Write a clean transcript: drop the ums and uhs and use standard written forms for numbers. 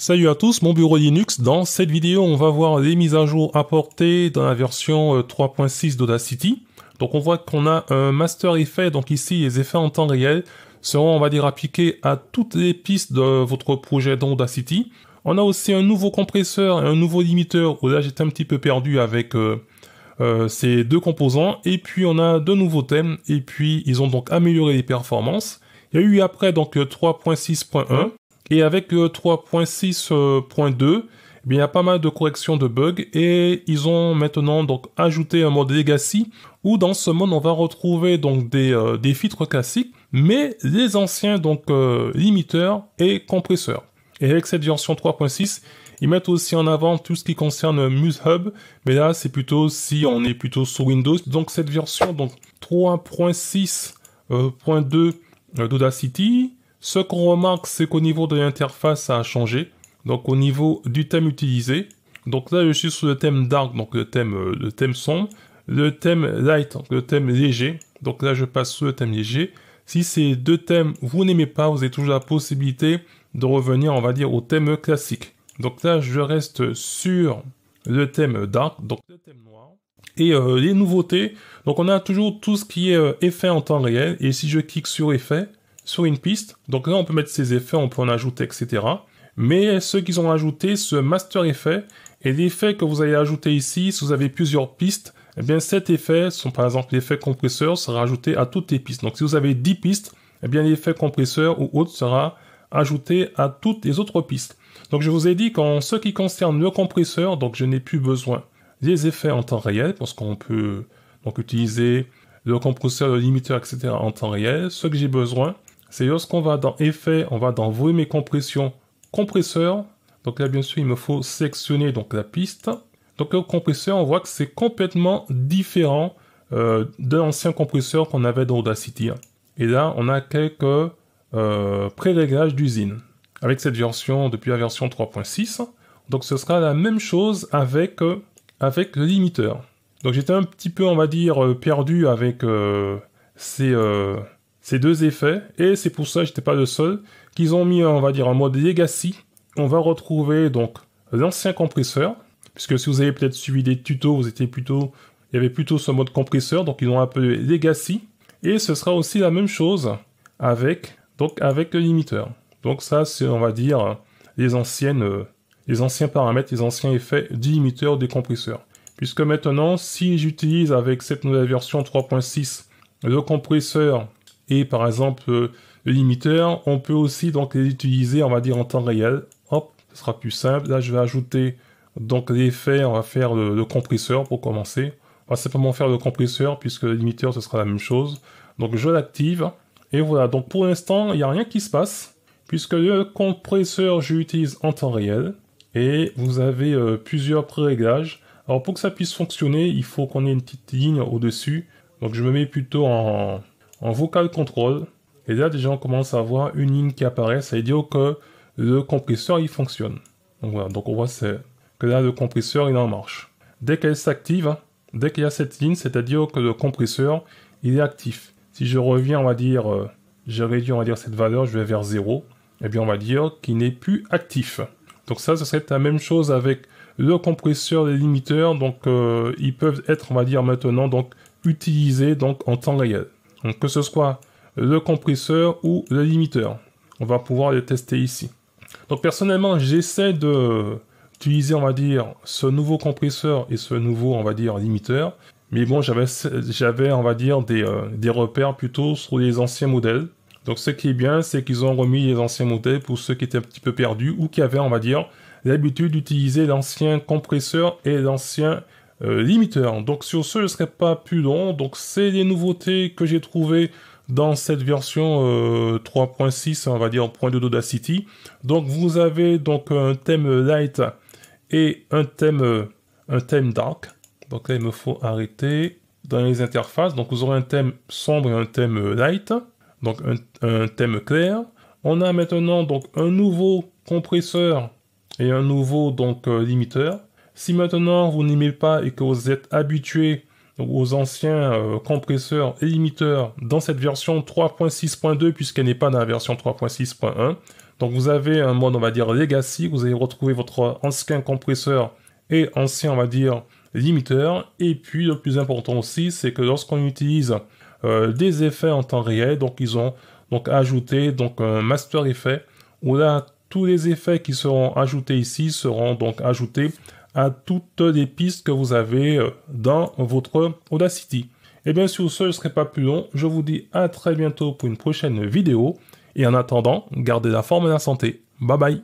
Salut à tous, mon bureau Linux. Dans cette vidéo, on va voir les mises à jour apportées dans la version 3.6 d'Audacity. Donc on voit qu'on a un master effet, donc ici les effets en temps réel seront, on va dire, appliqués à toutes les pistes de votre projet dans Audacity. On a aussi un nouveau compresseur et un nouveau limiteur, où là j'étais un petit peu perdu avec ces deux composants. Et puis on a deux nouveaux thèmes, et puis ils ont donc amélioré les performances. Il y a eu après donc 3.6.1. Et avec 3.6.2, il y a pas mal de corrections de bugs et ils ont maintenant donc ajouté un mode Legacy où dans ce mode on va retrouver donc des filtres classiques, mais les anciens donc limiteurs et compresseurs. Et avec cette version 3.6, ils mettent aussi en avant tout ce qui concerne MuseHub, mais là c'est plutôt si on est plutôt sur Windows. Donc cette version donc 3.6.2 d'Audacity. Ce qu'on remarque, c'est qu'au niveau de l'interface, ça a changé. Donc au niveau du thème utilisé. Donc là, je suis sur le thème dark, donc le thème sombre. Le thème light, donc le thème léger. Donc là, je passe sur le thème léger. Si ces deux thèmes, vous n'aimez pas, vous avez toujours la possibilité de revenir, on va dire, au thème classique. Donc là, je reste sur le thème dark, donc le thème noir. Et les nouveautés, donc on a toujours tout ce qui est effet en temps réel. Et si je clique sur effet, sur une piste, donc là on peut mettre ces effets, on peut en ajouter, etc. Mais ceux qu'ils ont ajouté, ce master effet, et l'effet que vous allez ajouter ici, si vous avez plusieurs pistes, eh bien cet effet, par exemple l'effet compresseur, sera ajouté à toutes les pistes. Donc si vous avez 10 pistes, eh bien l'effet compresseur ou autre sera ajouté à toutes les autres pistes. Donc je vous ai dit qu'en ce qui concerne le compresseur, donc je n'ai plus besoin des effets en temps réel, parce qu'on peut donc utiliser le compresseur, le limiteur, etc. en temps réel. Ce que j'ai besoin, c'est lorsqu'on va dans Effet, on va dans Volume et Compression, Compresseur. Donc là, bien sûr, il me faut sélectionner donc la piste. Donc le compresseur, on voit que c'est complètement différent de l'ancien compresseur qu'on avait dans Audacity. Et là, on a quelques pré-réglages d'usine avec cette version, depuis la version 3.6. Donc ce sera la même chose avec le limiteur. Donc j'étais un petit peu, on va dire, perdu avec ces deux effets, et c'est pour ça que j'étais pas le seul, qu'ils ont mis, on va dire, un mode Legacy. On va retrouver donc l'ancien compresseur, puisque si vous avez peut-être suivi des tutos, il y avait plutôt ce mode compresseur, donc ils ont appelé Legacy, et ce sera aussi la même chose avec le limiteur. Donc ça, c'est, on va dire, les anciens paramètres, les anciens effets du limiteur, des compresseurs. Puisque maintenant, si j'utilise avec cette nouvelle version 3.6 le compresseur et par exemple le limiteur, on peut aussi donc les utiliser, on va dire, en temps réel. Hop, ce sera plus simple. Là, je vais ajouter donc l'effet, on va faire le compresseur pour commencer. On va simplement faire le compresseur puisque le limiteur, ce sera la même chose. Donc je l'active et voilà. Donc pour l'instant, il n'y a rien qui se passe puisque le compresseur, je l'utilise en temps réel et vous avez plusieurs pré-réglages. Alors pour que ça puisse fonctionner, il faut qu'on ait une petite ligne au-dessus. Donc je me mets plutôt en vocal control. Et là déjà on commence à voir une ligne qui apparaît. Ça veut dire que le compresseur il fonctionne. Donc voilà, donc on voit que là le compresseur il est en marche. Dès qu'elle s'active, dès qu'il y a cette ligne, c'est-à-dire que le compresseur il est actif. Si je reviens, on va dire, j'ai réduit on va dire cette valeur, je vais vers 0. Et bien on va dire qu'il n'est plus actif. Donc ça, ce serait la même chose avec le compresseur, les limiteurs. Donc ils peuvent être, on va dire maintenant, donc utilisés donc en temps réel. Donc que ce soit le compresseur ou le limiteur, on va pouvoir les tester ici. Donc personnellement, j'essaie d'utiliser, on va dire, ce nouveau compresseur et ce nouveau, on va dire, limiteur. Mais bon, j'avais, on va dire, des repères plutôt sur les anciens modèles. Donc ce qui est bien, c'est qu'ils ont remis les anciens modèles pour ceux qui étaient un petit peu perdus ou qui avaient, on va dire, l'habitude d'utiliser l'ancien compresseur et l'ancien limiteur. Donc sur ce, je ne serai pas plus long. Donc c'est les nouveautés que j'ai trouvées dans cette version 3.6, on va dire 0.2 d'Audacity. Donc vous avez donc un thème light et un thème dark. Donc là, il me faut arrêter dans les interfaces. Donc vous aurez un thème sombre et un thème light. Donc un thème clair. On a maintenant donc un nouveau compresseur et un nouveau donc limiteur. Si maintenant vous n'aimez pas et que vous êtes habitué aux anciens compresseurs et limiteurs dans cette version 3.6.2 puisqu'elle n'est pas dans la version 3.6.1. Donc vous avez un mode, on va dire, legacy, vous allez retrouver votre ancien compresseur et ancien, on va dire, limiteur. Et puis le plus important aussi, c'est que lorsqu'on utilise des effets en temps réel, donc ils ont donc ajouté donc un master effet où là tous les effets qui seront ajoutés ici seront donc ajoutés à toutes les pistes que vous avez dans votre Audacity. Et bien sur ce, je ne serai pas plus long, je vous dis à très bientôt pour une prochaine vidéo, et en attendant, gardez la forme et la santé. Bye bye.